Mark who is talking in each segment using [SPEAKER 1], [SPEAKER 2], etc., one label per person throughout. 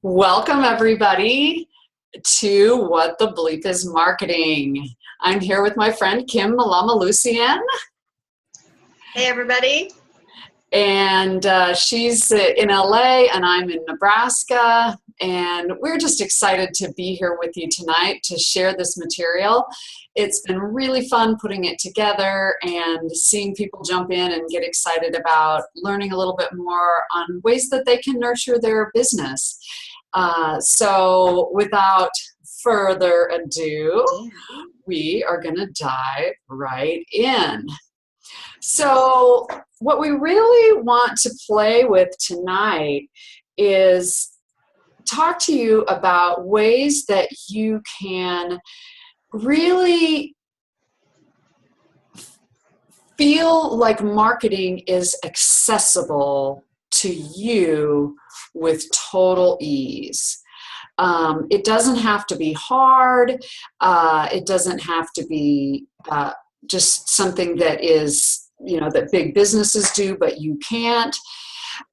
[SPEAKER 1] Welcome, everybody, to What the Bleep is Marketing. I'm here with my friend Kim Malama-Lucian.
[SPEAKER 2] Hey, everybody.
[SPEAKER 1] And she's in LA and I'm in Nebraska. And we're just excited to be here with you tonight to share this material. It's been really fun putting it together and seeing people jump in and get excited about learning a little bit more on ways that they can nurture their business. So without further ado, we are going to dive right in. So what we really want to play with tonight is talk to you about ways that you can really feel like marketing is accessible to you with total ease. It doesn't have to be hard. It doesn't have to be just something that is, that big businesses do, but you can't.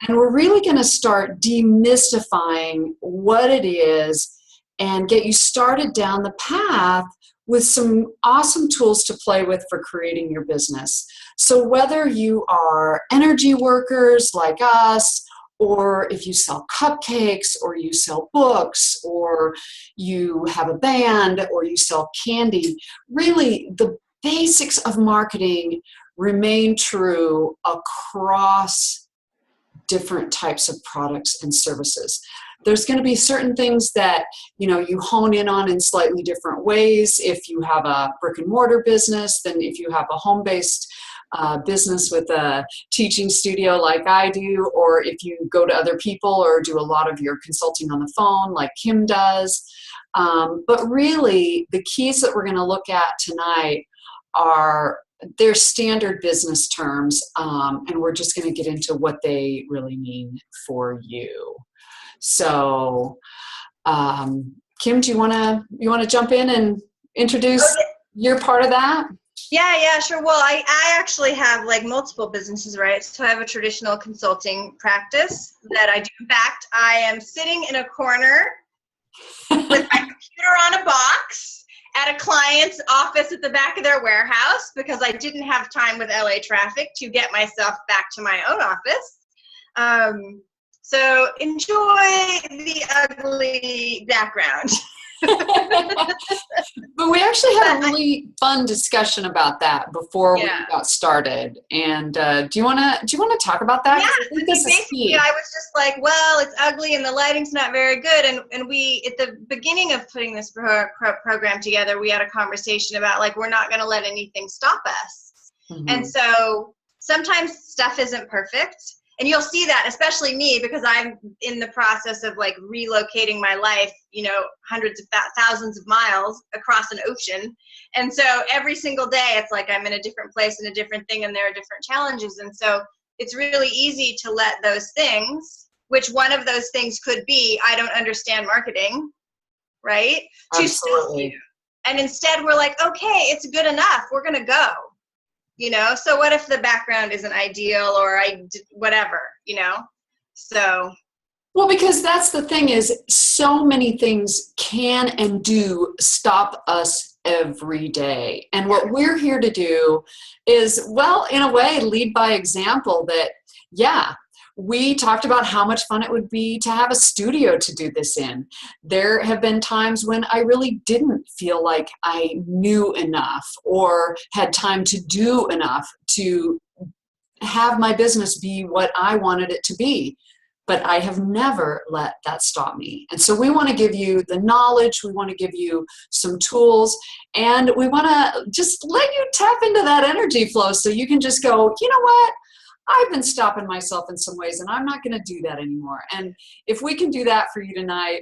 [SPEAKER 1] And we're really going to start demystifying what it is and get you started down the path with some awesome tools to play with for creating your business. So whether you are energy workers like us, or if you sell cupcakes, or you sell books, or you have a band, or you sell candy, really the basics of marketing remain true across different types of products and services. There's going to be certain things that you hone in on in slightly different ways if you have a brick and mortar business than if you have a home-based business with a teaching studio like I do, or if you go to other people or do a lot of your consulting on the phone like Kim does. But really, the keys that we're going to look at tonight are they're standard business terms, and we're just going to get into what they really mean for you. So, Kim, do you want to jump in and introduce your part of that?
[SPEAKER 2] Yeah, sure. Well, I actually have like multiple businesses, right? So I have a traditional consulting practice that I do. In fact, I am sitting in a corner with my computer on a box at a client's office at the back of their warehouse because I didn't have time with LA traffic to get myself back to my own office. So enjoy the ugly background.
[SPEAKER 1] But we actually had a really fun discussion about that before we got started. And do you want to talk about that?
[SPEAKER 2] Yeah, basically I was just like, well, it's ugly and the lighting's not very good. And we, at the beginning of putting this program together, we had a conversation about like, we're not going to let anything stop us. Mm-hmm. And so sometimes stuff isn't perfect. And you'll see that, especially me, because I'm in the process of like relocating my life, hundreds of thousands of miles across an ocean. And so every single day it's like I'm in a different place and a different thing, and there are different challenges. And so it's really easy to let those things, which one of those things could be, I don't understand marketing, right?
[SPEAKER 1] Absolutely.
[SPEAKER 2] To stop you. And instead we're like, okay, it's good enough. We're going to go. So what if the background isn't ideal or whatever, so.
[SPEAKER 1] Well, because that's the thing is so many things can and do stop us every day. And what we're here to do is, well, in a way, lead by example that, we talked about how much fun it would be to have a studio to do this in. There have been times when I really didn't feel like I knew enough or had time to do enough to have my business be what I wanted it to be. But I have never let that stop me. And so we want to give you the knowledge, we want to give you some tools, and we want to just let you tap into that energy flow so you can just go, you know what? I've been stopping myself in some ways, and I'm not going to do that anymore. And if we can do that for you tonight,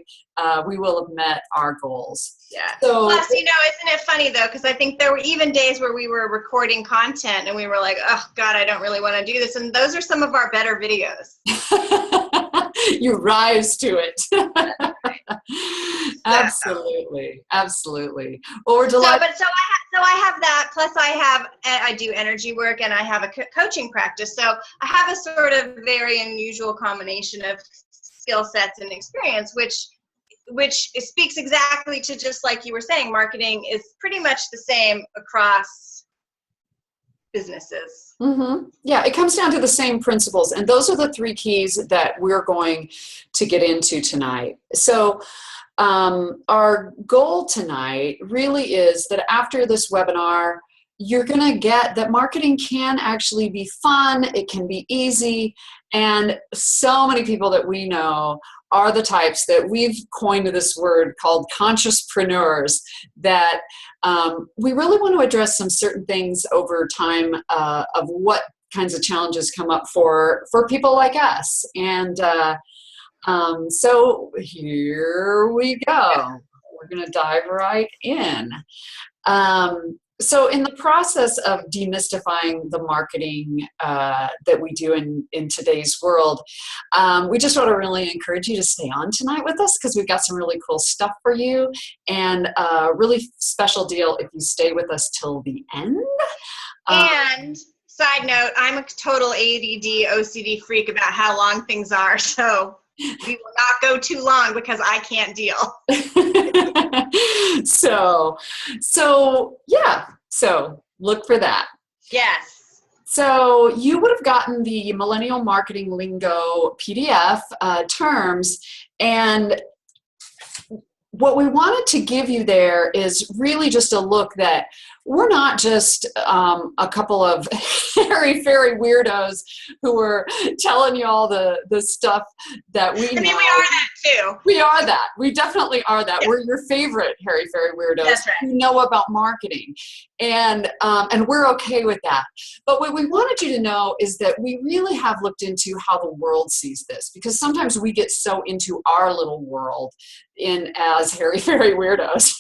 [SPEAKER 1] we will have met our goals.
[SPEAKER 2] Yeah.
[SPEAKER 1] So,
[SPEAKER 2] plus, isn't it funny, though, because I think there were even days where we were recording content, and we were like, oh, God, I don't really want to do this. And those are some of our better videos.
[SPEAKER 1] You rise to it. Absolutely. Well, we're delighted.
[SPEAKER 2] So I have that. Plus, I do energy work, and I have a coaching practice. So I have a sort of very unusual combination of skill sets and experience, which speaks exactly to, just like you were saying, marketing is pretty much the same across businesses.
[SPEAKER 1] Mm-hmm. Yeah, it comes down to the same principles. And those are the 3 keys that we're going to get into tonight. So our goal tonight really is that after this webinar, you're going to get that marketing can actually be fun. It can be easy. And so many people that we know are the types that we've coined this word called consciouspreneurs, that we really want to address some certain things over time of what kinds of challenges come up for people like us. And so here we go. We're going to dive right in. So in the process of demystifying the marketing that we do in today's world, we just want to really encourage you to stay on tonight with us, because we've got some really cool stuff for you, and a really special deal if you stay with us till the end.
[SPEAKER 2] And side note, I'm a total ADD OCD freak about how long things are, so we will not go too long because I can't deal.
[SPEAKER 1] So look for that.
[SPEAKER 2] Yes.
[SPEAKER 1] So you would have gotten the Millennial Marketing Lingo PDF terms, and what we wanted to give you there is really just a look that we're not just a couple of hairy-fairy weirdos who are telling you all the stuff that we know.
[SPEAKER 2] I mean, we are that too.
[SPEAKER 1] We are that. We definitely are that.
[SPEAKER 2] Yeah.
[SPEAKER 1] We're your favorite hairy-fairy weirdos.
[SPEAKER 2] That's right.
[SPEAKER 1] Who know about marketing. And we're okay with that. But what we wanted you to know is that we really have looked into how the world sees this, because sometimes we get so into our little world as hairy-fairy weirdos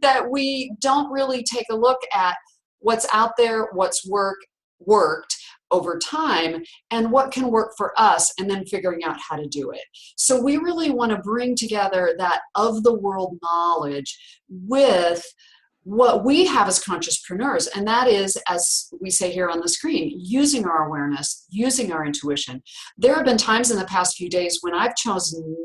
[SPEAKER 1] that we don't really take a look at what's out there, what's worked over time, and what can work for us, and then figuring out how to do it. So we really want to bring together that of the world knowledge with what we have as consciouspreneurs, and that is, as we say here on the screen, using our awareness, using our intuition. There have been times in the past few days when I've chosen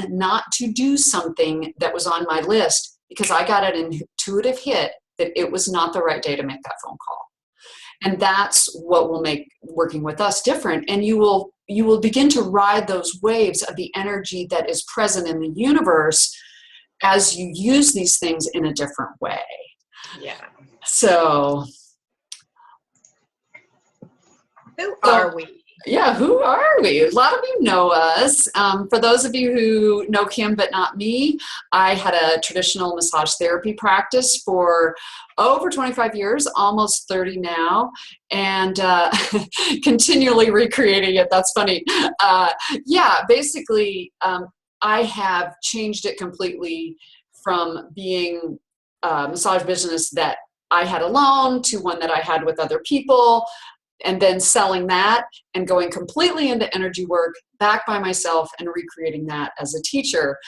[SPEAKER 1] not to do something that was on my list because I got an intuitive hit that it was not the right day to make that phone call. And that's what will make working with us different. And you will begin to ride those waves of the energy that is present in the universe as you use these things in a different way.
[SPEAKER 2] Yeah.
[SPEAKER 1] So
[SPEAKER 2] who are we?
[SPEAKER 1] Yeah, who are we? A lot of you know us. For those of you who know Kim but not me, I had a traditional massage therapy practice for over 25 years, almost 30 now, and continually recreating it. That's funny. Basically, I have changed it completely from being a massage business that I had alone to one that I had with other people, and then selling that and going completely into energy work back by myself and recreating that as a teacher.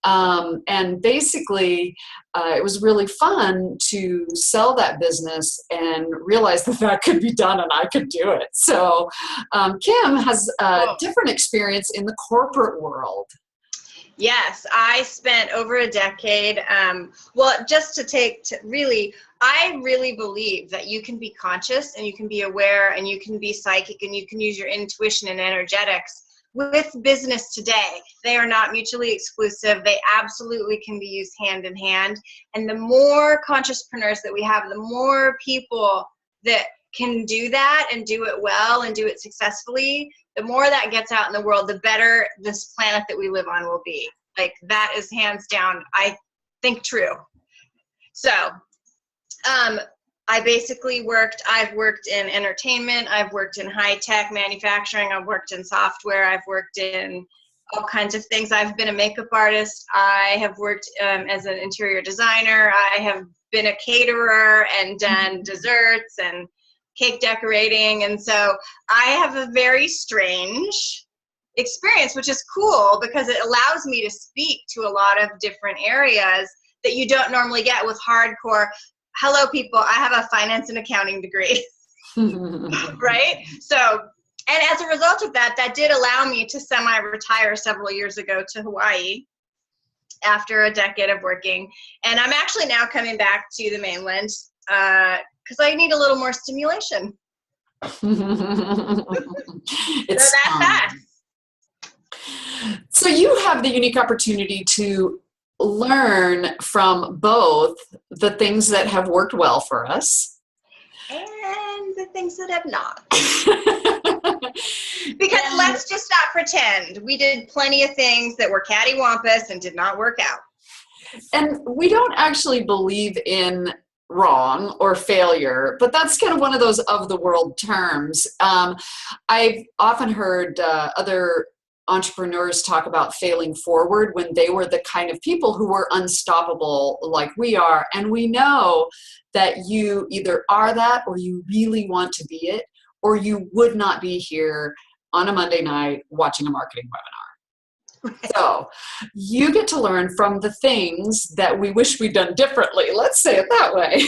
[SPEAKER 1] And basically, it was really fun to sell that business and realize that that could be done and I could do it. So Kim has a different experience in the corporate world.
[SPEAKER 2] Yes, I spent over a decade. I really believe that you can be conscious and you can be aware and you can be psychic and you can use your intuition and energetics with business today. They are not mutually exclusive. They absolutely can be used hand in hand. And the more consciouspreneurs that we have, the more people that can do that and do it well and do it successfully, the more that gets out in the world, the better this planet that we live on will be. Like, that is hands down, I think, true. So I've worked in entertainment, I've worked in high-tech manufacturing, I've worked in software, I've worked in all kinds of things. I've been a makeup artist, I have worked as an interior designer, I have been a caterer and done desserts and cake decorating, and so I have a very strange experience, which is cool because it allows me to speak to a lot of different areas that you don't normally get with hardcore, hello people, I have a finance and accounting degree, right? So And as a result of that, that did allow me to semi-retire several years ago to Hawaii after a decade of working. And I'm actually now coming back to the mainland because I need a little more stimulation.
[SPEAKER 1] It's
[SPEAKER 2] so that's that.
[SPEAKER 1] So you have the unique opportunity to learn from both the things that have worked well for us
[SPEAKER 2] and the things that have not. Because let's just not pretend. We did plenty of things that were cattywampus and did not work out.
[SPEAKER 1] And we don't actually believe in wrong or failure, but that's kind of one of those of the world terms. I've often heard other entrepreneurs talk about failing forward when they were the kind of people who were unstoppable like we are. And we know that you either are that or you really want to be it, or you would not be here on a Monday night watching a marketing webinar. So you get to learn from the things that we wish we'd done differently. Let's say it that way.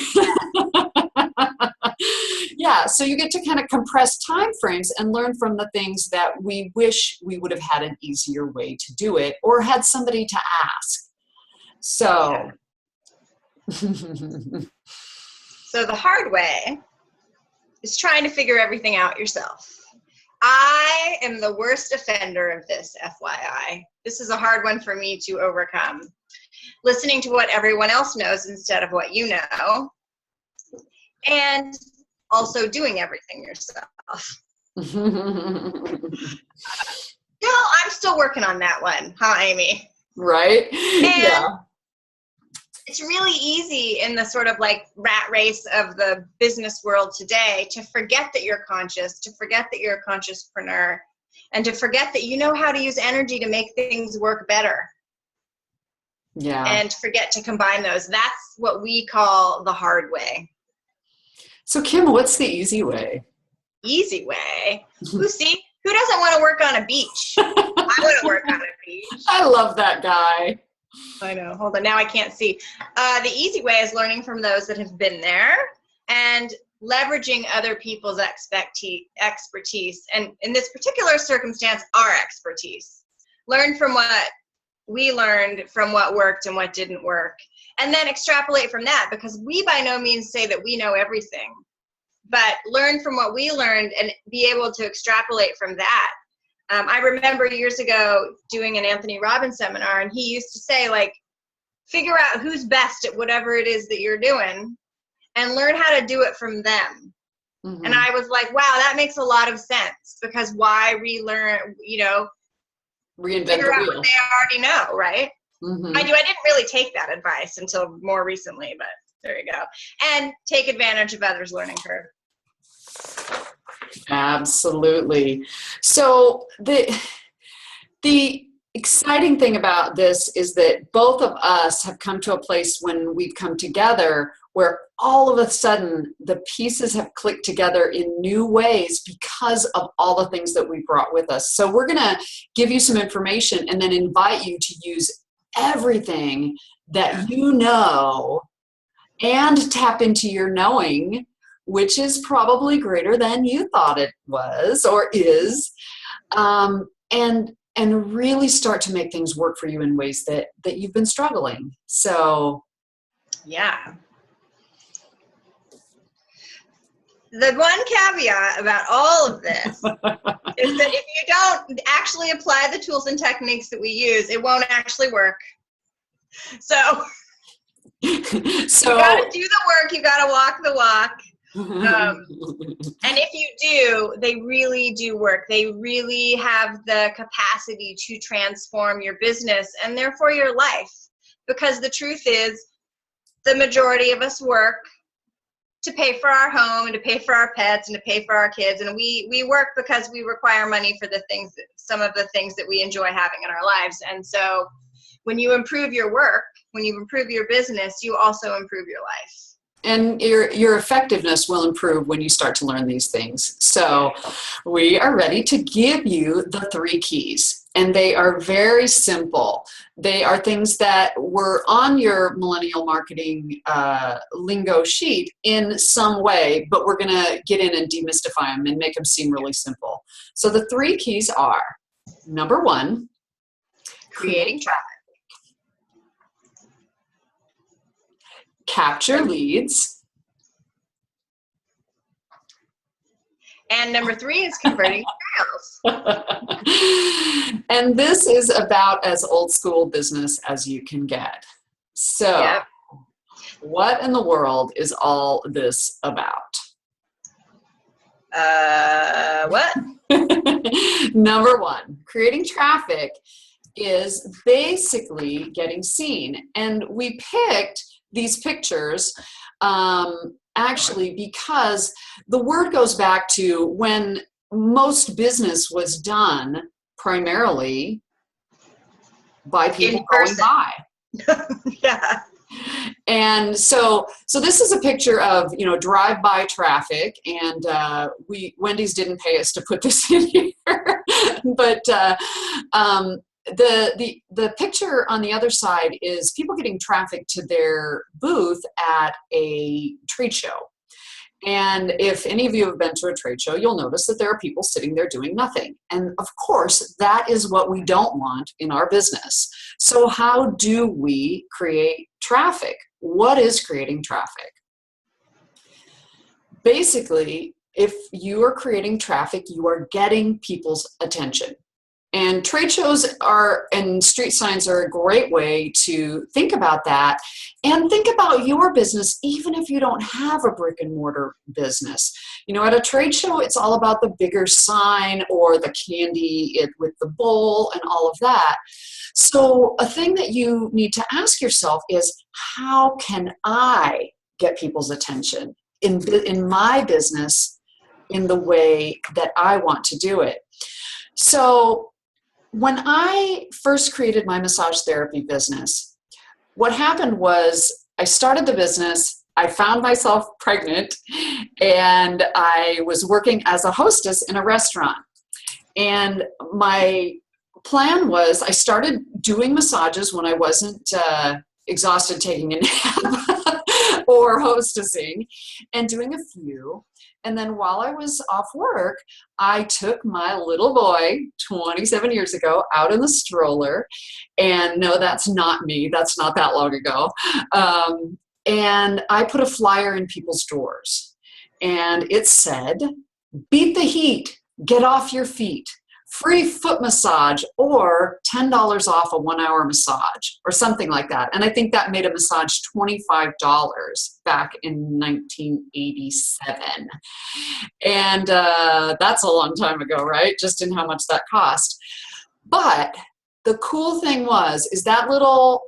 [SPEAKER 1] Yeah, so you get to kind of compress time frames and learn from the things that we wish we would have had an easier way to do it or had somebody to ask. So,
[SPEAKER 2] so the hard way is trying to figure everything out yourself. I am the worst offender of this, FYI. This is a hard one for me to overcome. Listening to what everyone else knows instead of what you know. And also doing everything yourself. I'm still working on that one, huh, Amy?
[SPEAKER 1] Right?
[SPEAKER 2] And
[SPEAKER 1] yeah.
[SPEAKER 2] It's really easy in the sort of like rat race of the business world today to forget that you're conscious, to forget that you're a consciouspreneur, and to forget that you know how to use energy to make things work better.
[SPEAKER 1] Yeah.
[SPEAKER 2] And forget to combine those. That's what we call the hard way.
[SPEAKER 1] So Kim, what's the easy way?
[SPEAKER 2] Easy way? Who doesn't want to work on a beach? I want to work on a beach.
[SPEAKER 1] I love that guy.
[SPEAKER 2] I know. Hold on. Now I can't see. The easy way is learning from those that have been there and leveraging other people's expertise. And in this particular circumstance, our expertise. Learn from what we learned, from what worked and what didn't work. And then extrapolate from that, because we by no means say that we know everything. But learn from what we learned and be able to extrapolate from that. I remember years ago doing an Anthony Robbins seminar, and he used to say, like, figure out who's best at whatever it is that you're doing and learn how to do it from them. Mm-hmm. And I was like, wow, that makes a lot of sense, because why relearn,
[SPEAKER 1] reinvent
[SPEAKER 2] figure
[SPEAKER 1] the
[SPEAKER 2] out
[SPEAKER 1] wheel.
[SPEAKER 2] what they already know, right?
[SPEAKER 1] Mm-hmm.
[SPEAKER 2] I didn't really take that advice until more recently, but there you go. And take advantage of others' learning curve.
[SPEAKER 1] Absolutely. So the exciting thing about this is that both of us have come to a place when we've come together where all of a sudden the pieces have clicked together in new ways because of all the things that we brought with us. So we're going to give you some information and then invite you to use everything that you know and tap into your knowing, which is probably greater than you thought it was or is, and really start to make things work for you in ways that you've been struggling. So,
[SPEAKER 2] yeah. The one caveat about all of this is that if you don't actually apply the tools and techniques that we use, it won't actually work. So you got to do the work, you got to walk the walk. And if you do, they really do work. They really have the capacity to transform your business and therefore your life. Because the truth is, the majority of us work to pay for our home and to pay for our pets and to pay for our kids. And we work because we require money for some of the things that we enjoy having in our lives. And so when you improve your work, when you improve your business, you also improve your life.
[SPEAKER 1] And your effectiveness will improve when you start to learn these things. So we are ready to give you the 3 keys. And they are very simple. They are things that were on your millennial marketing lingo sheet in some way, but we're going to get in and demystify them and make them seem really simple. So the 3 keys are, number 1, creating traffic. Capture leads.
[SPEAKER 2] And number 3 is converting sales.
[SPEAKER 1] And this is about as old school business as you can get. So, What in the world is all this about?
[SPEAKER 2] What?
[SPEAKER 1] Number 1, creating traffic is basically getting seen. And we picked these pictures actually because the word goes back to when most business was done primarily by people going by.
[SPEAKER 2] Yeah.
[SPEAKER 1] And so this is a picture of, drive-by traffic, and Wendy's didn't pay us to put this in here, but the picture on the other side is people getting traffic to their booth at a trade show. And if any of you have been to a trade show, you'll notice that there are people sitting there doing nothing. And of course, that is what we don't want in our business. So how do we create traffic? What is creating traffic? Basically, if you are creating traffic, you are getting people's attention. And trade shows and street signs are a great way to think about that, and think about your business even if you don't have a brick and mortar business. At a trade show, it's all about the bigger sign or the candy with the bowl and all of that. So a thing that you need to ask yourself is, how can I get people's attention in my business in the way that I want to do it? So when I first created my massage therapy business, what happened was I started the business, I found myself pregnant, and I was working as a hostess in a restaurant. And my plan was I started doing massages when I wasn't exhausted taking a nap or hostessing, and doing a few. And then while I was off work, I took my little boy 27 years ago out in the stroller. And no, that's not me. That's not that long ago. And I put a flyer in people's doors. And it said, "Beat the heat, get off your feet. Free foot massage or $10 off a 1-hour massage," or something like that. And I think that made a massage $25 back in 1987. And that's a long time ago, right? Just in how much that cost. But the cool thing is that little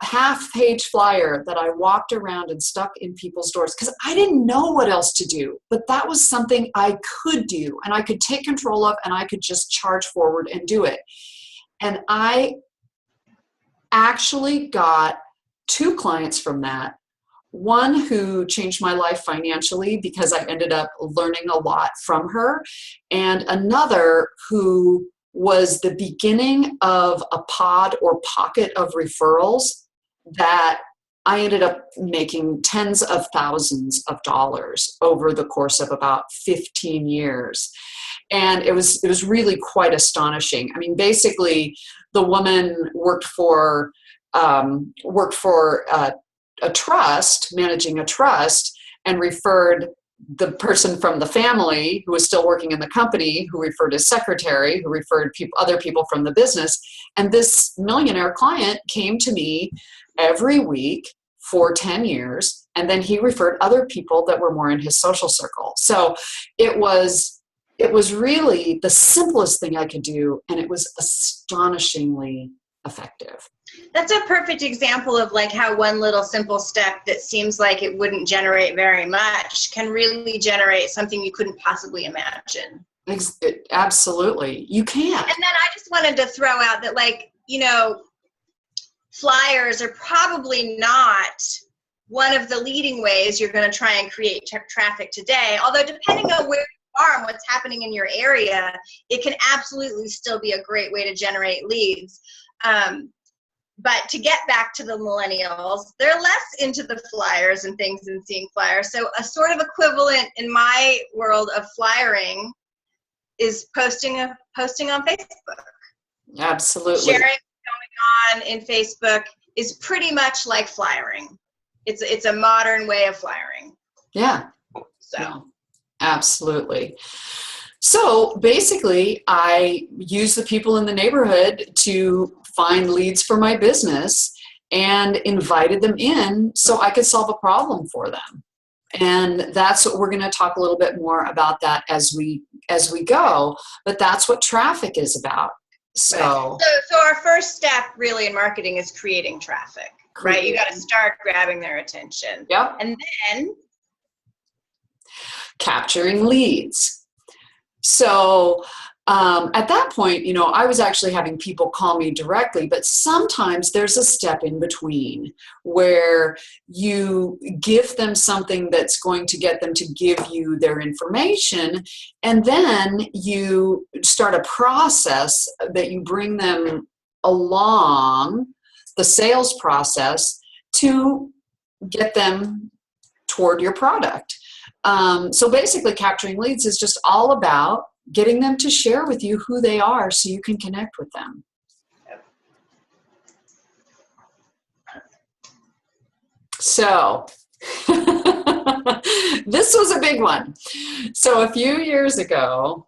[SPEAKER 1] half-page flyer that I walked around and stuck in people's doors, because I didn't know what else to do, but that was something I could do and I could take control of, and I could just charge forward and do it. And I actually got 2 clients from that. One who changed my life financially because I ended up learning a lot from her, and another who was the beginning of a pod or pocket of referrals that I ended up making tens of thousands of dollars over the course of about 15 years. And it was really quite astonishing. I mean, basically, the woman worked for a trust, managing a trust, and referred the person from the family who was still working in the company, who referred his secretary, who referred other people from the business. And this millionaire client came to me every week for 10 years. And then he referred other people that were more in his social circle. So it was really the simplest thing I could do. And it was astonishingly effective.
[SPEAKER 2] That's a perfect example of like how one little simple step that seems like it wouldn't generate very much can really generate something you couldn't possibly imagine.
[SPEAKER 1] Absolutely. You can.
[SPEAKER 2] And then I just wanted to throw out that, like, flyers are probably not one of the leading ways you're going to try and create traffic today. Although depending on where you are and what's happening in your area, it can absolutely still be a great way to generate leads. But to get back to the millennials, they're less into the flyers and things and seeing flyers. So a sort of equivalent in my world of flyering is posting on Facebook.
[SPEAKER 1] Absolutely.
[SPEAKER 2] Sharing what's going on in Facebook is pretty much like flyering. It's a modern way of flyering.
[SPEAKER 1] Yeah.
[SPEAKER 2] So.
[SPEAKER 1] Yeah, absolutely. So basically, I use the people in the neighborhood to find leads for my business and invited them in so I could solve a problem for them. And that's what we're going to talk a little bit more about that as we go. But that's what traffic is about. So
[SPEAKER 2] our first step really in marketing is creating traffic, right? You got to start grabbing their attention.
[SPEAKER 1] Yep.
[SPEAKER 2] And then
[SPEAKER 1] capturing leads. So at that point, I was actually having people call me directly, but sometimes there's a step in between where you give them something that's going to get them to give you their information, and then you start a process that you bring them along the sales process to get them toward your product. So basically, capturing leads is just all about getting them to share with you who they are so you can connect with them. So this was a big one. So a few years ago,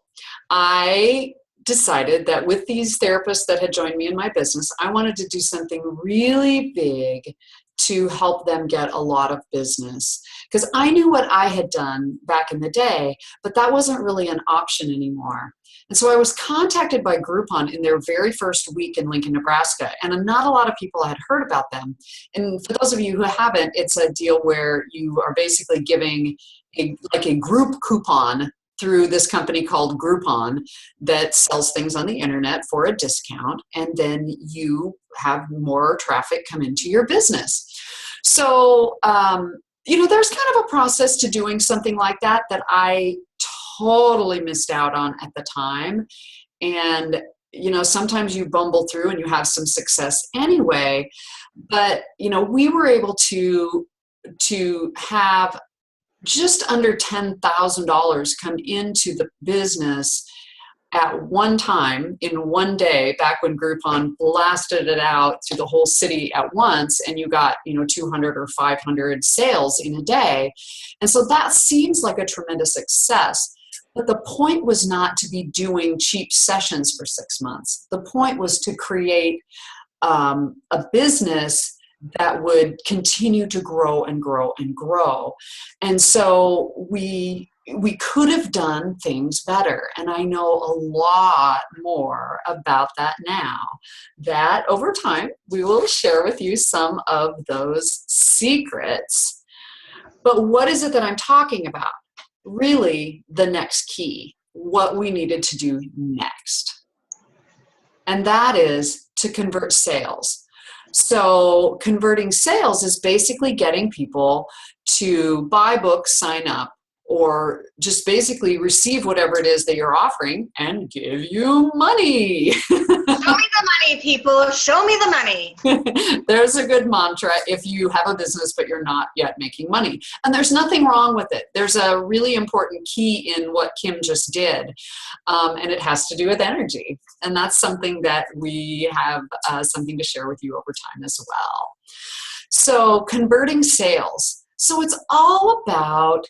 [SPEAKER 1] I decided that with these therapists that had joined me in my business, I wanted to do something really big to help them get a lot of business. Because I knew what I had done back in the day, but that wasn't really an option anymore. And so I was contacted by Groupon in their very first week in Lincoln, Nebraska, and not a lot of people had heard about them. And for those of you who haven't, it's a deal where you are basically giving a group coupon through this company called Groupon that sells things on the internet for a discount, and then you have more traffic come into your business. So, there's kind of a process to doing something like that I totally missed out on at the time. And, sometimes you bumble through and you have some success anyway. But, we were able to have just under $10,000 come into the business at one time in one day, back when Groupon blasted it out through the whole city at once, and you got 200 or 500 sales in a day. And so that seems like a tremendous success. But the point was not to be doing cheap sessions for 6 months. The point was to create a business that would continue to grow and grow and grow. And so we could have done things better. And I know a lot more about that now, that over time we will share with you some of those secrets. But what is it that I'm talking about? Really, the next key, what we needed to do next. And that is to convert sales. So converting sales is basically getting people to buy books, sign up, or just basically receive whatever it is that you're offering and give you money.
[SPEAKER 2] Show me the money, people. Show me the money.
[SPEAKER 1] There's a good mantra if you have a business but you're not yet making money. And there's nothing wrong with it. There's a really important key in what Kim just did, and it has to do with energy. And that's something that we have something to share with you over time as well. So converting sales. So it's all about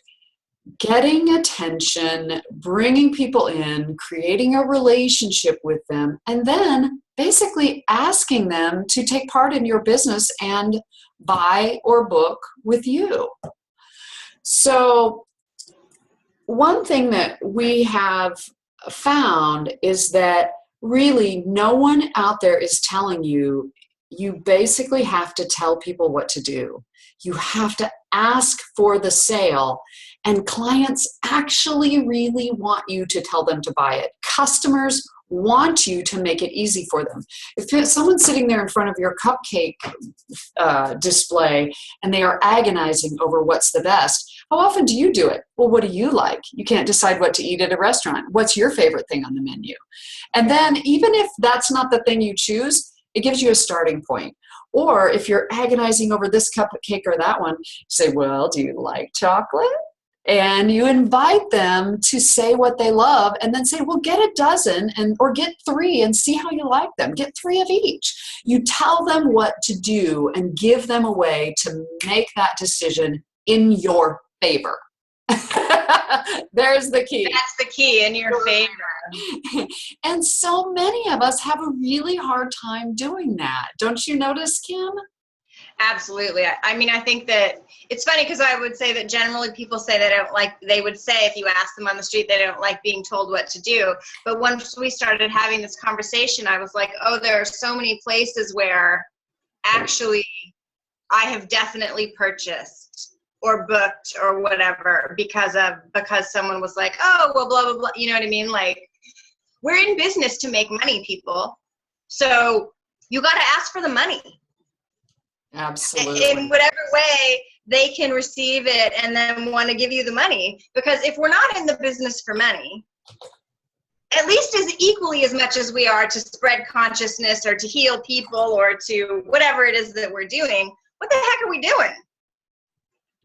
[SPEAKER 1] getting attention, bringing people in, creating a relationship with them, and then basically asking them to take part in your business and buy or book with you. So one thing that we have found is that really no one out there is telling you. You basically have to tell people what to do. You have to ask for the sale. And clients actually really want you to tell them to buy it. Customers want you to make it easy for them. If someone's sitting there in front of your cupcake display and they are agonizing over what's the best, how often do you do it? Well, what do you like? You can't decide what to eat at a restaurant. What's your favorite thing on the menu? And then even if that's not the thing you choose, it gives you a starting point. Or if you're agonizing over this cupcake or that one, you say, well, do you like chocolate? And you invite them to say what they love, and then say, well, get a dozen or get 3 and see how you like them. Get 3 of each. You tell them what to do and give them a way to make that decision in your favor. There's the key.
[SPEAKER 2] That's the key, in your favor.
[SPEAKER 1] And so many of us have a really hard time doing that. Don't you notice, Kim?
[SPEAKER 2] Absolutely. I mean, I think that it's funny because I would say that generally people say they would say if you ask them on the street, they don't like being told what to do. But once we started having this conversation, I was like, oh, there are so many places where actually I have definitely purchased or booked or whatever because someone was like, oh, well, blah, blah, blah. You know what I mean? Like, we're in business to make money, people. So you got to ask for the money.
[SPEAKER 1] Absolutely.
[SPEAKER 2] In whatever way they can receive it and then want to give you the money. Because if we're not in the business for money, at least as equally as much as we are to spread consciousness or to heal people or to whatever it is that we're doing, what the heck are we doing?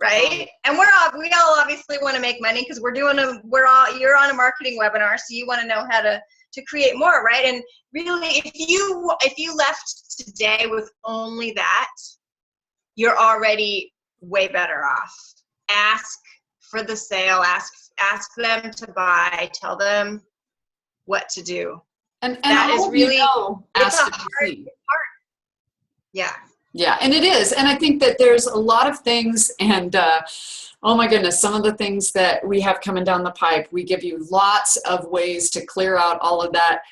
[SPEAKER 2] Right? And we all obviously want to make money because you're on a marketing webinar, so you want to know how to create more, right? And really, if you left today with only that, you're already way better off. Ask for the sale, ask them to buy, tell them what to do. And that is really, it's a hard. Yeah.
[SPEAKER 1] Yeah, and it is. And I think that there's a lot of things, and oh my goodness, some of the things that we have coming down the pipe, we give you lots of ways to clear out all of that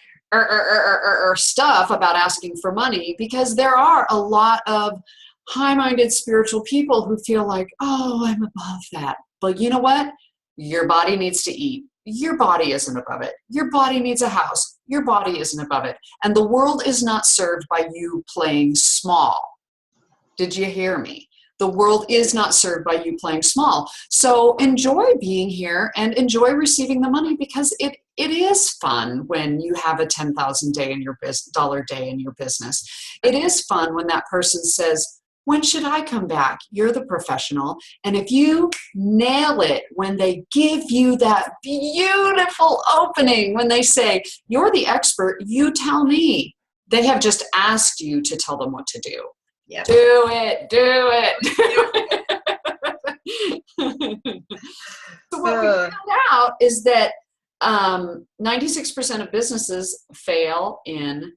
[SPEAKER 1] stuff about asking for money, because there are a lot of high-minded spiritual people who feel like, oh, I'm above that. But you know what? Your body needs to eat. Your body isn't above it. Your body needs a house. Your body isn't above it. And the world is not served by you playing small. Did you hear me? The world is not served by you playing small. So enjoy being here and enjoy receiving the money, because it is fun when you have a $10,000 day in your dollar day in your business. It is fun when that person says, when should I come back? You're the professional. And if you nail it when they give you that beautiful opening, when they say, you're the expert, you tell me. They have just asked you to tell them what to do.
[SPEAKER 2] Yep.
[SPEAKER 1] Do it. So what we found out is that 96% of businesses fail in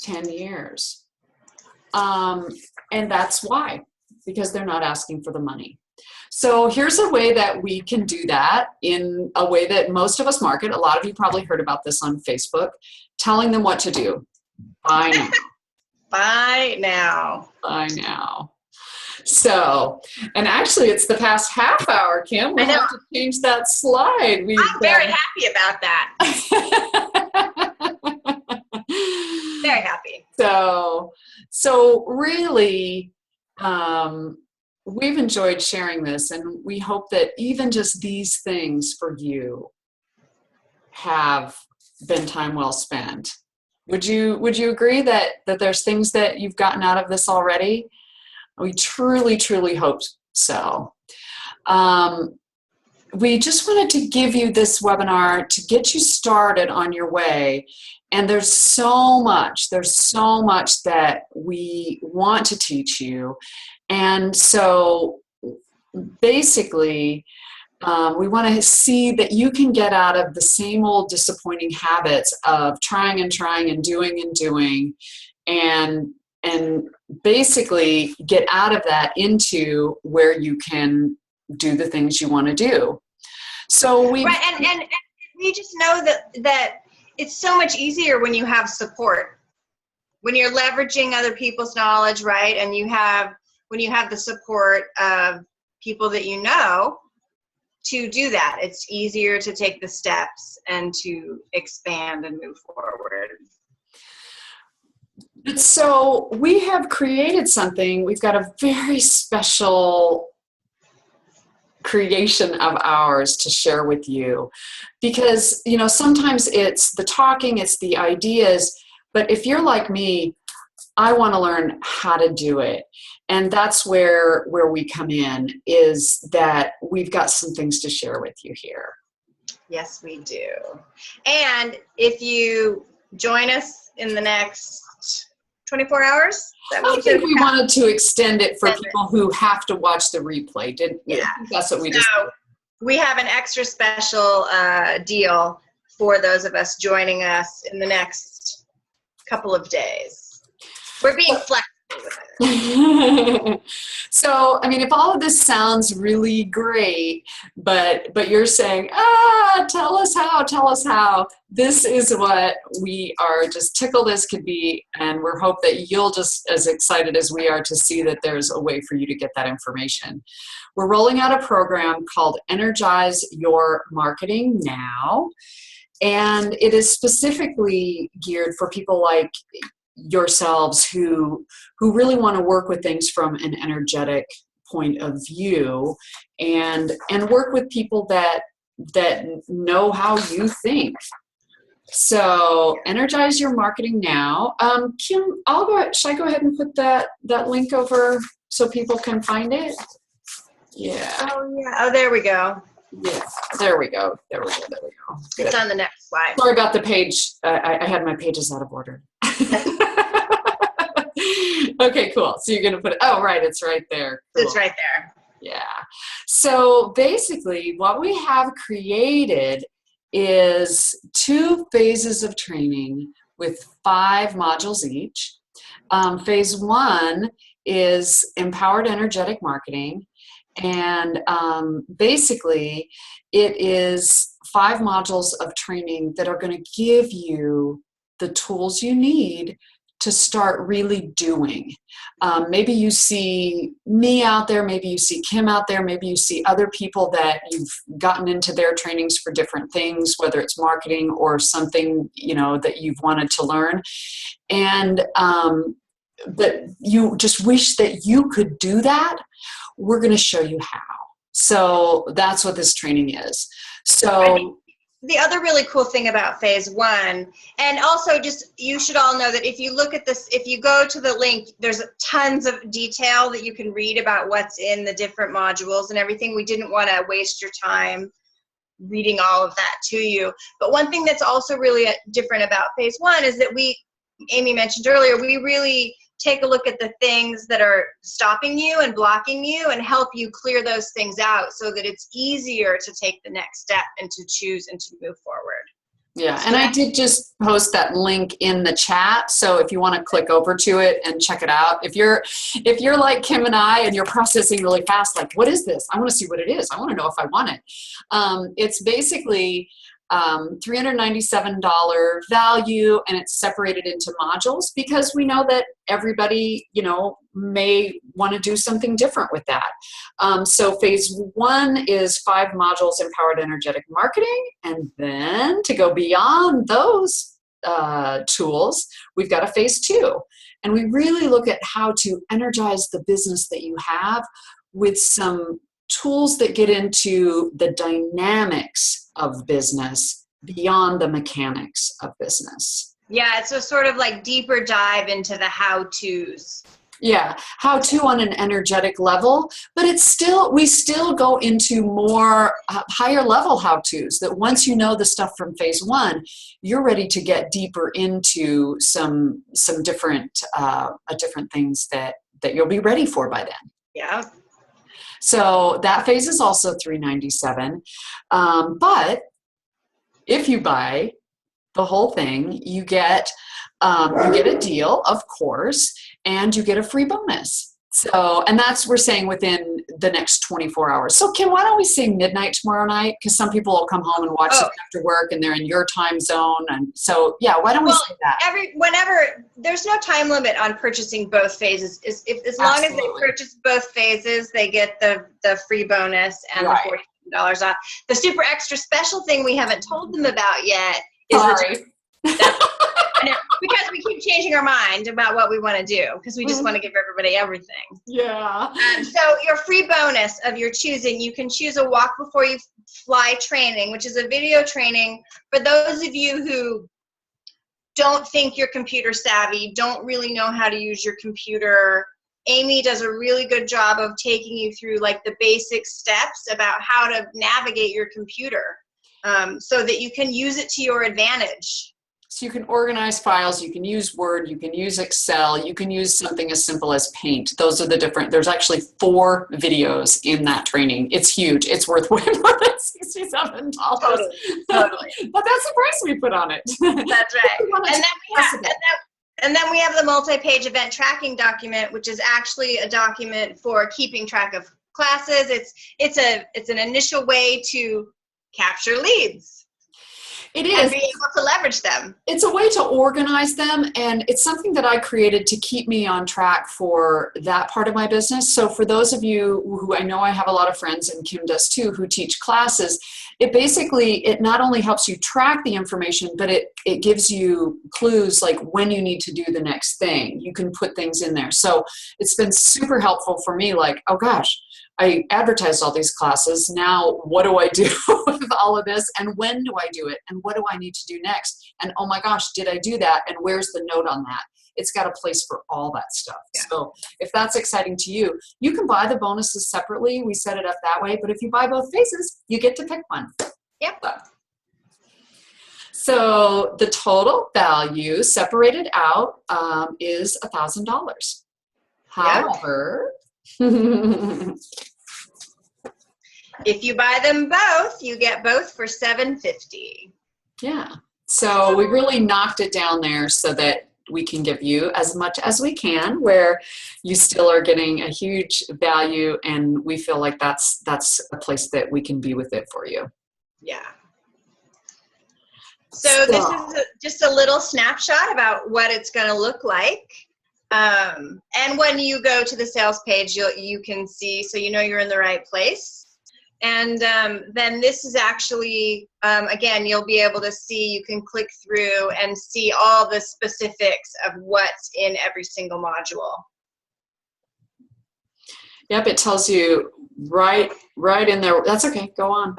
[SPEAKER 1] 10 years. And that's why, because they're not asking for the money. So here's a way that we can do that in a way that most of us market. A lot of you probably heard about this on Facebook, telling them what to do. Buy now.
[SPEAKER 2] Buy now.
[SPEAKER 1] Buy now. So, and actually it's the past half hour, Kim. We'll have to change that slide.
[SPEAKER 2] I'm very happy about that. Very happy.
[SPEAKER 1] So really, we've enjoyed sharing this, and we hope that even just these things for you have been time well spent. Would you agree that there's things that you've gotten out of this already? We truly, truly hope so. We just wanted to give you this webinar to get you started on your way. And there's so much that we want to teach you. And so basically, we want to see that you can get out of the same old disappointing habits of trying and doing and basically get out of that into where you can do the things you want to do. So and
[SPEAKER 2] we just know that it's so much easier when you have support, when you're leveraging other people's knowledge, right? And when you have the support of people that you know to do that. It's easier to take the steps and to expand and move forward.
[SPEAKER 1] So we have created something. We've got a very special creation of ours to share with you, because sometimes it's the talking, it's the ideas, but if you're like me, I want to learn how to do it. And that's where we come in, is that we've got some things to share with you here.
[SPEAKER 2] Yes, we do. And if you join us in the next 24 hours,
[SPEAKER 1] I think we wanted to extend it for people who have to watch the replay. That's what we just.
[SPEAKER 2] We have an extra special deal for those of us joining us in the next couple of days. We're being flexible with it.
[SPEAKER 1] So, I mean, if all of this sounds really great, but you're saying, tell us how, this is what we are just tickled as could be, and we're hope that you'll just as excited as we are to see that there's a way for you to get that information. We're rolling out a program called Energize Your Marketing Now, and it is specifically geared for people like yourselves who really want to work with things from an energetic point of view, and work with people that know how you think. So Energize Your Marketing Now. Kim, should I go ahead and put that link over so people can find it? Yeah.
[SPEAKER 2] Oh yeah. Oh, there we go.
[SPEAKER 1] Yeah, there we go. Good.
[SPEAKER 2] It's on the next slide.
[SPEAKER 1] Sorry about the page. I had my pages out of order. Okay, cool. So you're going to put it, oh, right, it's right there. Cool.
[SPEAKER 2] It's right there.
[SPEAKER 1] Yeah. So basically what we have created is 2 phases of training with 5 modules each. Phase 1 is Empowered Energetic Marketing. And basically it is 5 modules of training that are going to give you the tools you need to start really doing. Maybe you see me out there, maybe you see Kim out there, maybe you see other people that you've gotten into their trainings for different things, whether it's marketing or something, that you've wanted to learn. And but you just wish that you could do that. We're going to show you how. So that's what this training is. So
[SPEAKER 2] the other really cool thing about phase 1, and also just, you should all know that if you look at this, if you go to the link, there's tons of detail that you can read about what's in the different modules and everything. We didn't want to waste your time reading all of that to you. But one thing that's also really different about phase 1 is that Amy mentioned earlier, we really take a look at the things that are stopping you and blocking you and help you clear those things out so that it's easier to take the next step and to choose and to move forward.
[SPEAKER 1] Yeah, and I did just post that link in the chat, so if you want to click over to it and check it out. If you're like Kim and I and you're processing really fast, like, what is this? I want to see what it is. I want to know if I want it. It's basically $397 value, and it's separated into modules because we know that everybody, may want to do something different with that. So phase 1 is 5 modules, Empowered Energetic Marketing. And then to go beyond those tools, we've got a phase 2. And we really look at how to energize the business that you have with some tools that get into the dynamics of business beyond the mechanics of business.
[SPEAKER 2] Yeah, it's a sort of like deeper dive into the how-tos.
[SPEAKER 1] Yeah, how-to on an energetic level, but we still go into more higher level how-tos, that once you know the stuff from phase 1, you're ready to get deeper into some different things that you'll be ready for by then.
[SPEAKER 2] Yeah.
[SPEAKER 1] So that phase is also $397, but if you buy the whole thing, you get a deal, of course, and you get a free bonus. So, and we're saying within the next 24 hours. So Kim, why don't we say midnight tomorrow night? Because some people will come home and watch it after work and they're in your time zone. And so, yeah, why don't we say that?
[SPEAKER 2] Whenever, there's no time limit on purchasing both phases. As long as they purchase both phases, they get the free bonus and the $40 off. The super extra special thing we haven't told them about yet is because we keep changing our mind about what we want to do, because we just want to give everybody everything.
[SPEAKER 1] Yeah.
[SPEAKER 2] So your free bonus of your choosing, you can choose a Walk Before You Fly training, which is a video training for those of you who don't think you're computer savvy, don't really know how to use your computer, Amy does a really good job of taking you through like the basic steps about how to navigate your computer, so that you can use it to your advantage.
[SPEAKER 1] So you can organize files, you can use Word, you can use Excel, you can use something as simple as Paint. Those are the different, there's actually 4 videos in that training. It's huge. It's worth way more than $67.
[SPEAKER 2] Totally.
[SPEAKER 1] But that's the price we put on it.
[SPEAKER 2] That's right. And then we have the multi-page event tracking document, which is actually a document for keeping track of classes. It's an initial way to capture leads.
[SPEAKER 1] It is.
[SPEAKER 2] And be able to leverage them.
[SPEAKER 1] It's a way to organize them, and it's something that I created to keep me on track for that part of my business. So for those of you who, I know I have a lot of friends, and Kim does too, who teach classes, it not only helps you track the information, but it gives you clues like when you need to do the next thing. You can put things in there. So it's been super helpful for me, like, oh gosh, I advertised all these classes. Now, what do I do with all of this? And when do I do it? And what do I need to do next? And oh my gosh, did I do that? And where's the note on that? It's got a place for all that stuff. Yeah. So if that's exciting to you, you can buy the bonuses separately. We set it up that way. But if you buy both phases, you get to pick one.
[SPEAKER 2] Yep.
[SPEAKER 1] So the total value separated out is $1,000. However,
[SPEAKER 2] if you buy them both, you get both for $750.
[SPEAKER 1] Yeah. So we really knocked it down there so that we can give you as much as we can, where you still are getting a huge value, and we feel like that's a place that we can be with it for you.
[SPEAKER 2] Yeah. So this is just a little snapshot about what it's going to look like. And when you go to the sales page, you can see, so you know you're in the right place. And then this is actually, again, you'll be able to see, you can click through and see all the specifics of what's in every single module.
[SPEAKER 1] Yep, it tells you right in there. That's okay, go on.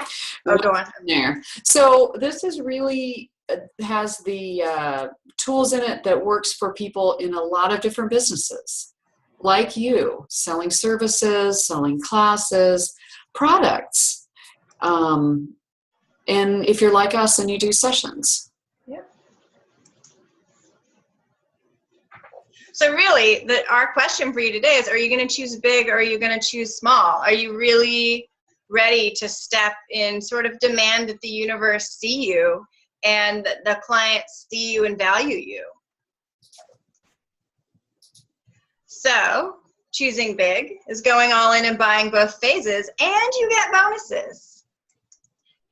[SPEAKER 2] Oh, go on.
[SPEAKER 1] In there. So this is really, has the tools in it that works for people in a lot of different businesses, like you, selling services, selling classes, products. And if you're like us and you do sessions.
[SPEAKER 2] Yep. So really, our question for you today is, are you going to choose big or are you going to choose small? Are you really ready to step in, sort of demand that the universe see you and that the clients see you and value you? So choosing big is going all in and buying both phases, and you get bonuses.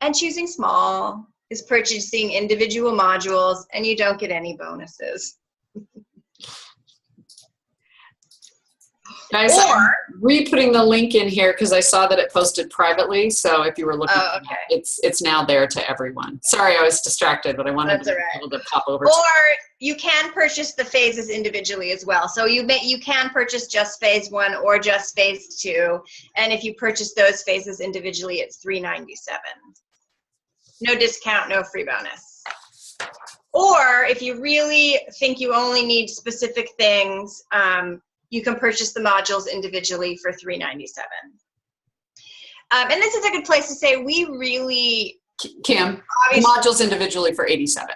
[SPEAKER 2] And choosing small is purchasing individual modules, and you don't get any bonuses.
[SPEAKER 1] Guys, I'm re-putting the link in here because I saw that it posted privately. So if you were looking, it's now there to everyone. Sorry, I was distracted, but I wanted to be able to pop over.
[SPEAKER 2] Or you can purchase the phases individually as well. So you can purchase just phase 1 or just phase 2, and if you purchase those phases individually, it's $397. No discount, no free bonus. Or if you really think you only need specific things, you can purchase the modules individually for $397. And this is a good place to say we really...
[SPEAKER 1] Kim, the modules individually for $87.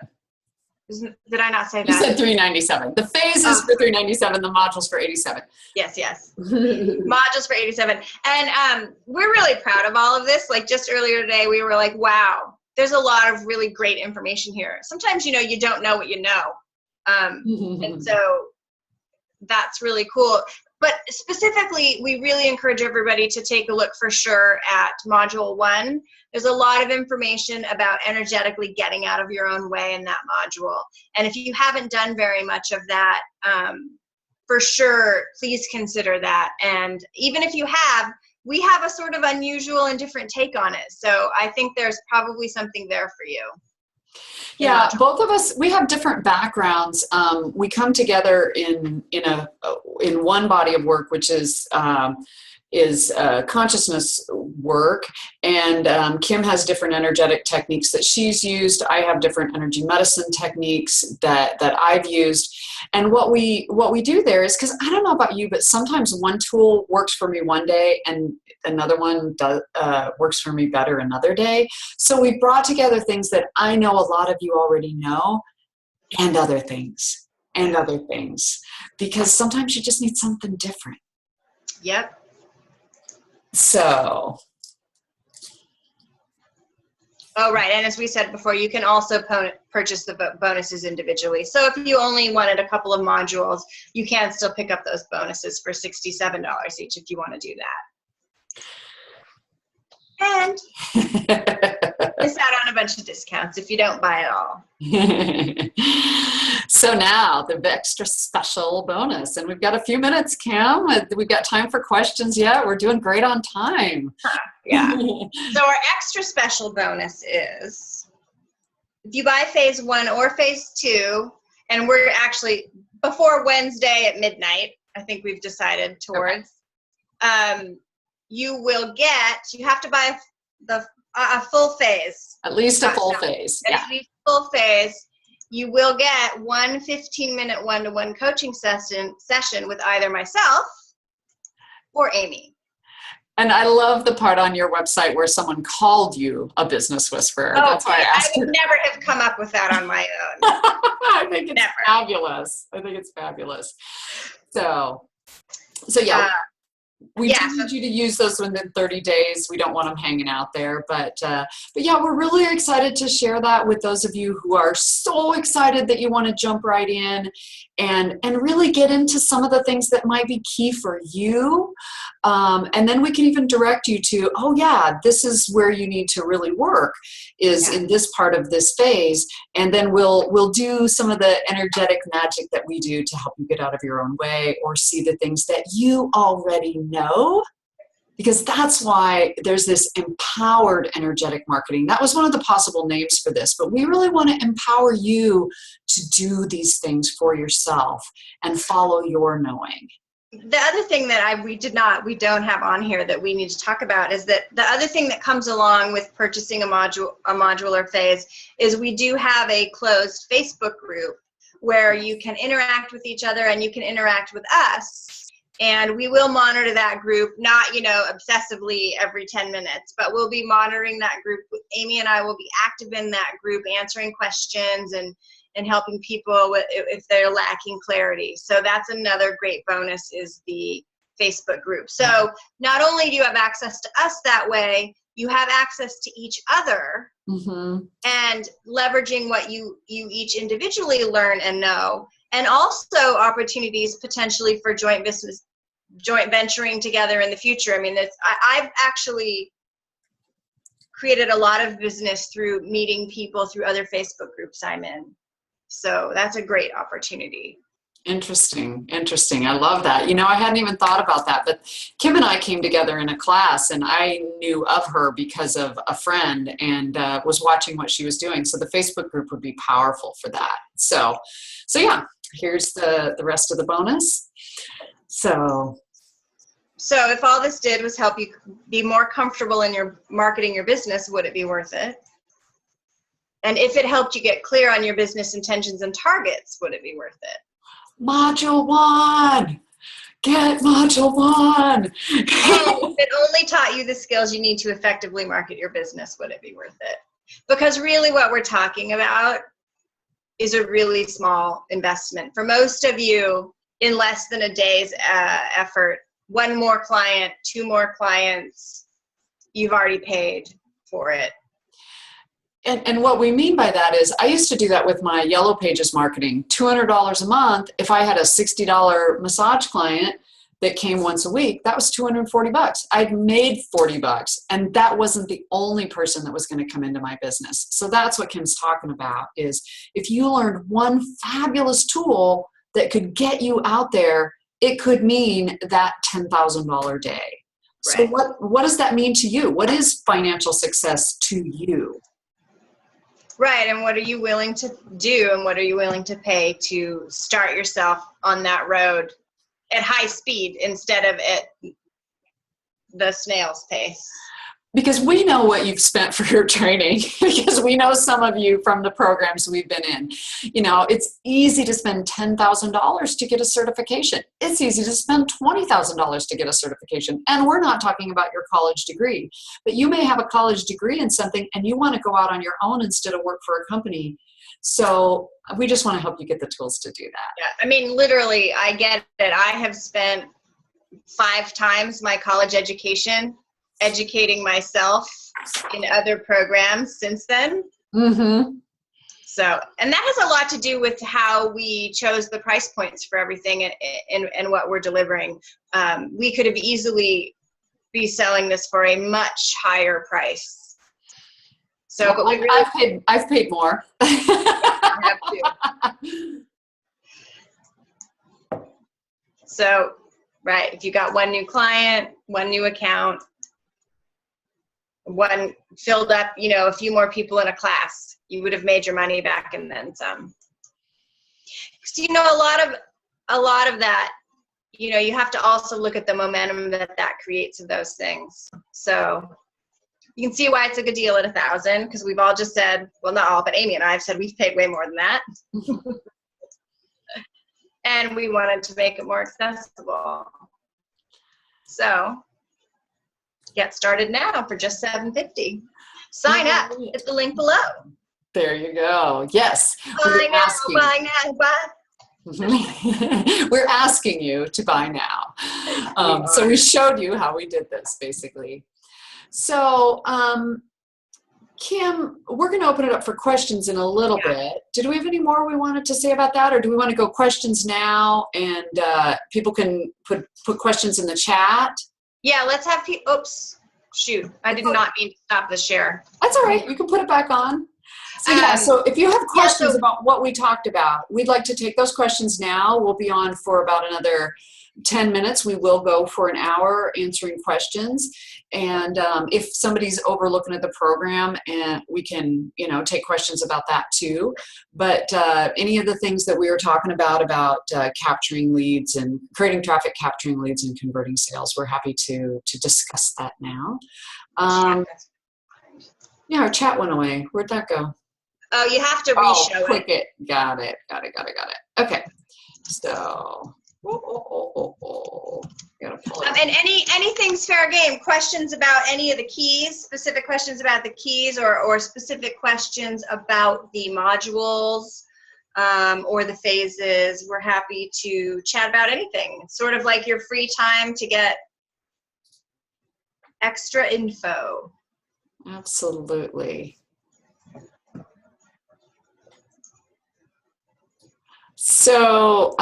[SPEAKER 2] Did I not say that?
[SPEAKER 1] You said $397. The phases for $397, the modules for $87.
[SPEAKER 2] Yes. Modules for $87. And we're really proud of all of this. Like just earlier today, we were like, wow, there's a lot of really great information here. Sometimes, you don't know what you know. And so that's really cool. But specifically, we really encourage everybody to take a look for sure at Module 1. There's a lot of information about energetically getting out of your own way in that module. And if you haven't done very much of that, for sure, please consider that. And even if you have, we have a sort of unusual and different take on it. So I think there's probably something there for you.
[SPEAKER 1] Yeah, both of us, we have different backgrounds. We come together in one body of work, which is consciousness work, and Kim has different energetic techniques that she's used. I have different energy medicine techniques that I've used. And what we do there is, because I don't know about you, but sometimes one tool works for me one day and another one works for me better another day. So we brought together things that I know a lot of you already know, and other things, because sometimes you just need something different.
[SPEAKER 2] Yep.
[SPEAKER 1] So.
[SPEAKER 2] Oh, right. And as we said before, you can also purchase the bonuses individually. So if you only wanted a couple of modules, you can still pick up those bonuses for $67 each if you want to do that. And miss out on a bunch of discounts if you don't buy it all.
[SPEAKER 1] So now the extra special bonus, and we've got a few minutes, Kim. We've got time for questions yet. We're doing great on time.
[SPEAKER 2] Yeah. So our extra special bonus is if you buy phase 1 or phase 2, and we're actually before Wednesday at midnight, I think we've decided towards, you have to buy a full phase.
[SPEAKER 1] At least a full phase.
[SPEAKER 2] At least full phase. You will get one 15-minute one-to-one coaching session with either myself or Amy.
[SPEAKER 1] And I love the part on your website where someone called you a business whisperer.
[SPEAKER 2] Oh,
[SPEAKER 1] that's why I asked
[SPEAKER 2] I would never have come up with that on my own.
[SPEAKER 1] I think it's fabulous. I think it's fabulous. So yeah. We do need you to use those within 30 days. We don't want them hanging out there. But yeah, we're really excited to share that with those of you who are so excited that you want to jump right in and really get into some of the things that might be key for you. And then we can even direct you to, oh yeah, this is where you need to really work, is in this part of this phase. And then we'll do some of the energetic magic that we do to help you get out of your own way or see the things that you already know. Because that's why there's this empowered energetic marketing. That was one of the possible names for this, but we really want to empower you to do these things for yourself and follow your knowing.
[SPEAKER 2] The other thing that we don't have on here that we need to talk about is that the other thing that comes along with purchasing a modular phase is we do have a closed Facebook group where you can interact with each other and you can interact with us. And we will monitor that group, not, obsessively every 10 minutes, but we'll be monitoring that group. Amy and I will be active in that group, answering questions and helping people if they're lacking clarity. So that's another great bonus, is the Facebook group. So not only do you have access to us that way, you have access to each other, and leveraging what you each individually learn and know, and also opportunities potentially for joint venturing together in the future. I mean, I've actually created a lot of business through meeting people through other Facebook groups I'm in. So that's a great opportunity.
[SPEAKER 1] Interesting. I love that. I hadn't even thought about that, but Kim and I came together in a class, and I knew of her because of a friend and was watching what she was doing. So the Facebook group would be powerful for that. So yeah, here's the rest of the bonus. So
[SPEAKER 2] if all this did was help you be more comfortable in your marketing your business, would it be worth it? And if it helped you get clear on your business intentions and targets, would it be worth it?
[SPEAKER 1] Module 1. Get Module 1.
[SPEAKER 2] And if it only taught you the skills you need to effectively market your business, would it be worth it? Because really what we're talking about is a really small investment. For most of you, in less than a day's effort, 1 more client, 2 more clients, you've already paid for it.
[SPEAKER 1] And what we mean by that is, I used to do that with my Yellow Pages marketing, $200 a month. If I had a $60 massage client that came once a week, that was $240. I'd made $40, and that wasn't the only person that was going to come into my business. So that's what Kim's talking about, is if you learned one fabulous tool that could get you out there, it could mean that $10,000 day. Right. So what does that mean to you? What is financial success to you?
[SPEAKER 2] Right, and what are you willing to do, and what are you willing to pay to start yourself on that road at high speed instead of at the snail's pace.
[SPEAKER 1] Because we know what you've spent for your training, because we know some of you from the programs we've been in. You know, it's easy to spend $10,000 to get a certification. It's easy to spend $20,000 to get a certification. And we're not talking about your college degree. But you may have a college degree in something and you want to go out on your own instead of work for a company. So we just want to help you get the tools to do that.
[SPEAKER 2] Yeah, I mean, literally, I get it. I have spent 5 times my college education educating myself in other programs since then.
[SPEAKER 1] Mm-hmm.
[SPEAKER 2] So, and that has a lot to do with how we chose the price points for everything and what we're delivering. We could have easily be selling this for a much higher price. So,
[SPEAKER 1] well,
[SPEAKER 2] but we really,
[SPEAKER 1] I've paid more.
[SPEAKER 2] I have to. So, right, if you got one new client, one new account, one filled up, you know, a few more people in a class, you would have made your money back and then some. So, you know, a lot of that, you know, you have to also look at the momentum that creates of those things. So you can see why it's a good deal at $1,000, because we've all just said, well, not all, but Amy and I have said we've paid way more than that. And we wanted to make it more accessible. So get started now for just $750. Sign up at the link below.
[SPEAKER 1] There you go. Yes.
[SPEAKER 2] Buy now.
[SPEAKER 1] We're asking you to buy now. So we showed you how we did this, basically. So, Kim, we're going to open it up for questions in a little bit. Did we have any more we wanted to say about that, or do we want to go questions now and people can put questions in the chat?
[SPEAKER 2] Yeah, let's have people. Oops, shoot. I did not mean to stop the share.
[SPEAKER 1] That's all right. You can put it back on. So yeah, so if you have questions about what we talked about, we'd like to take those questions now. We'll be on for about another 10 minutes. We will go for an hour answering questions. And if somebody's overlooking at the program, and we can, you know, take questions about that too. But any of the things that we were talking about capturing leads and creating traffic, capturing leads and converting sales, we're happy to discuss that now. Yeah, our chat went away. Where'd that go?
[SPEAKER 2] Oh, you have to re-show
[SPEAKER 1] click it. Got it. Okay. So, gotta pull it.
[SPEAKER 2] And anything's fair game. Questions about any of the keys, specific questions about the keys, or specific questions about the modules, or the phases. We're happy to chat about anything. It's sort of like your free time to get extra info.
[SPEAKER 1] Absolutely. So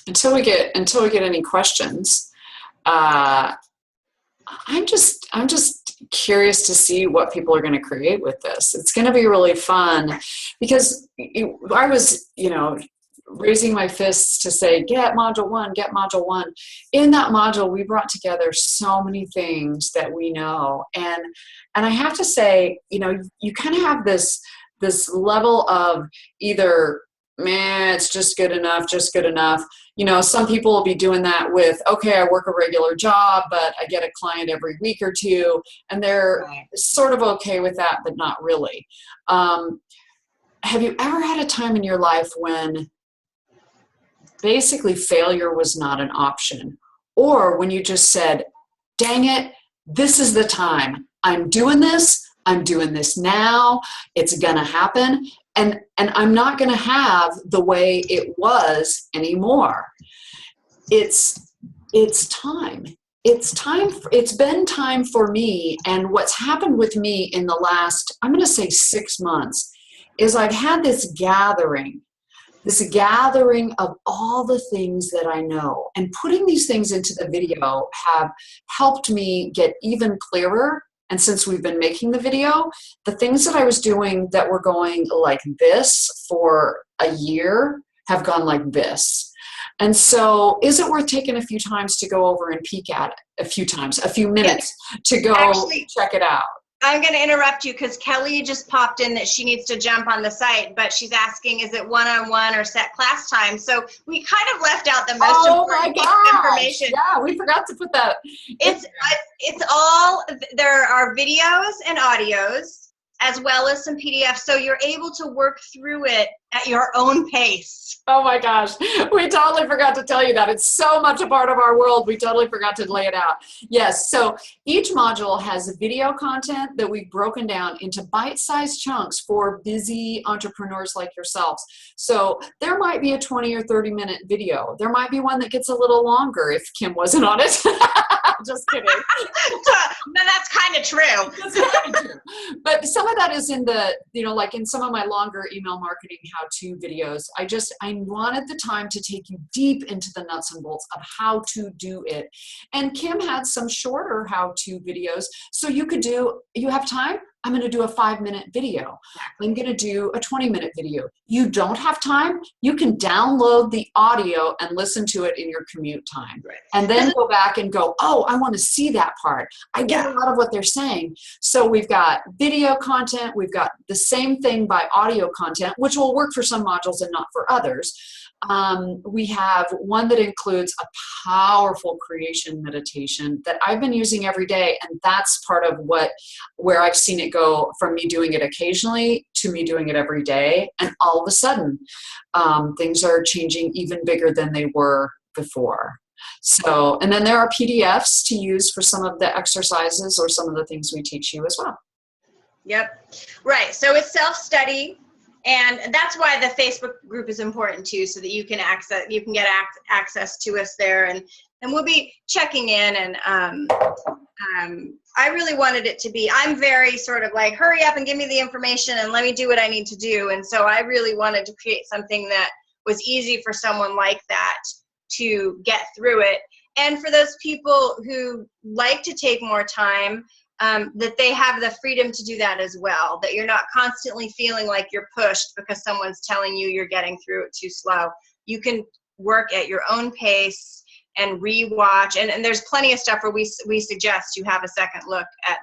[SPEAKER 1] until we get any questions, I'm just curious to see what people are going to create with this. It's going to be really fun, because I was, you know, raising my fists to say, get module one. In that module, we brought together so many things that we know. And I have to say, you know, you kind of have this level of either, man, it's just good enough. You know, some people will be doing that with, okay, I work a regular job, but I get a client every week or two, and they're sort of okay with that, but not really. Have you ever had a time in your life when basically failure was not an option, or when you just said, dang it, this is the time. I'm doing this now. It's going to happen. And I'm not going to have the way it was anymore. It's time. It's been time for me. And what's happened with me in the last, I'm going to say 6 months, is I've had this gathering of all the things that I know. And putting these things into the video have helped me get even clearer. And since we've been making the video, the things that I was doing that were going like this for a year have gone like this. And so is it worth taking a few times to go over and peek at it? A few minutes to go check it out?
[SPEAKER 2] I'm going to interrupt you because Kelly just popped in that she needs to jump on the site, but she's asking, is it one-on-one or set class time? So we kind of left out the most important piece of information.
[SPEAKER 1] Yeah, we forgot to put that.
[SPEAKER 2] It's all, there are videos and audios as well as some PDFs, so you're able to work through it at your own pace.
[SPEAKER 1] Oh my gosh, we totally forgot to tell you that. It's so much a part of our world, we totally forgot to lay it out. Yes, so each module has video content that we've broken down into bite-sized chunks for busy entrepreneurs like yourselves. So there might be a 20 or 30-minute video. There might be one that gets a little longer if Kim wasn't on it. Just kidding.
[SPEAKER 2] No, that's kind of true.
[SPEAKER 1] That's kind of true. But some of that is in the, like in some of my longer email marketing how-to videos. I wanted the time to take you deep into the nuts and bolts of how to do it. And Kim had some shorter how-to videos. So you have time? I'm going to do a 5-minute video. I'm going to do a 20-minute video. You don't have time? You can download the audio and listen to it in your commute time. Right. And then go back and go, oh, I want to see that part. I get a lot of what they're saying. So we've got video content. We've got the same thing by audio content, which will work for some modules and not for others. We have one that includes a powerful creation meditation that I've been using every day, and that's part of where I've seen it go from me doing it occasionally to me doing it every day, and all of a sudden things are changing even bigger than they were before. So, and then there are PDFs to use for some of the exercises or some of the things we teach you as well.
[SPEAKER 2] Yep. Right. So it's self-study. And that's why the Facebook group is important too, so that you can get access to us there, and we'll be checking in. And I really wanted it to be, I'm very sort of like, hurry up and give me the information and let me do what I need to do. And so I really wanted to create something that was easy for someone like that to get through it. And for those people who like to take more time, that they have the freedom to do that as well, that you're not constantly feeling like you're pushed because someone's telling you you're getting through it too slow. You can work at your own pace and rewatch, and there's plenty of stuff where we suggest you have a second look at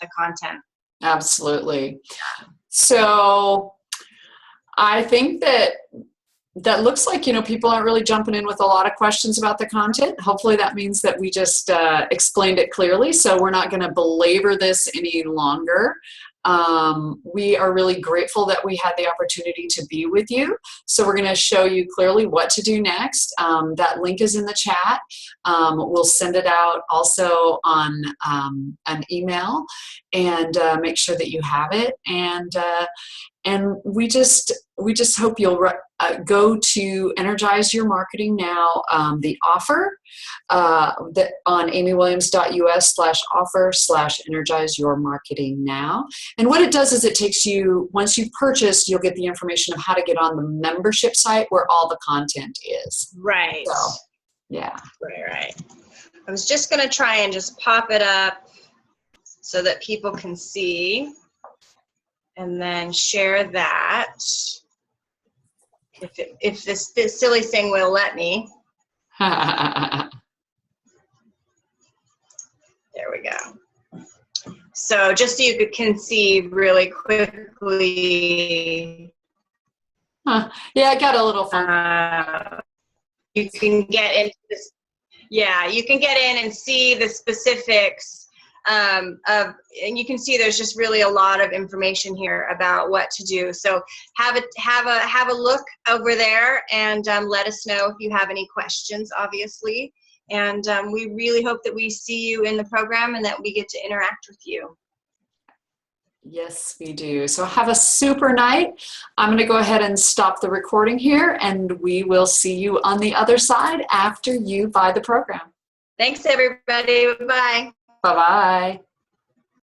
[SPEAKER 2] the content.
[SPEAKER 1] Absolutely. So I think that looks like, people aren't really jumping in with a lot of questions about the content. Hopefully that means that we just explained it clearly. So we're not going to belabor this any longer. We are really grateful that we had the opportunity to be with you. So we're going to show you clearly what to do next. That link is in the chat. We'll send it out also on an email, and make sure that you have it. And we just hope you'll go to Energize Your Marketing Now, the offer that on amywilliams.us/offer/Energize Your Marketing Now. And what it does is it takes you, once you purchase, you'll get the information of how to get on the membership site where all the content is.
[SPEAKER 2] Right.
[SPEAKER 1] So, yeah.
[SPEAKER 2] Right. I was just going to try and just pop it up so that people can see. And then share that, if this silly thing will let me. There we go. So just so you can see really quickly.
[SPEAKER 1] Yeah, I got a little fun.
[SPEAKER 2] You can get into this. Yeah, you can get in and see the specifics. And you can see there's just really a lot of information here about what to do. So have a look over there, and let us know if you have any questions, obviously. And we really hope that we see you in the program and that we get to interact with you.
[SPEAKER 1] Yes, we do. So have a super night. I'm going to go ahead and stop the recording here, and we will see you on the other side after you buy the program.
[SPEAKER 2] Thanks, everybody. Bye-bye.
[SPEAKER 1] Bye-bye.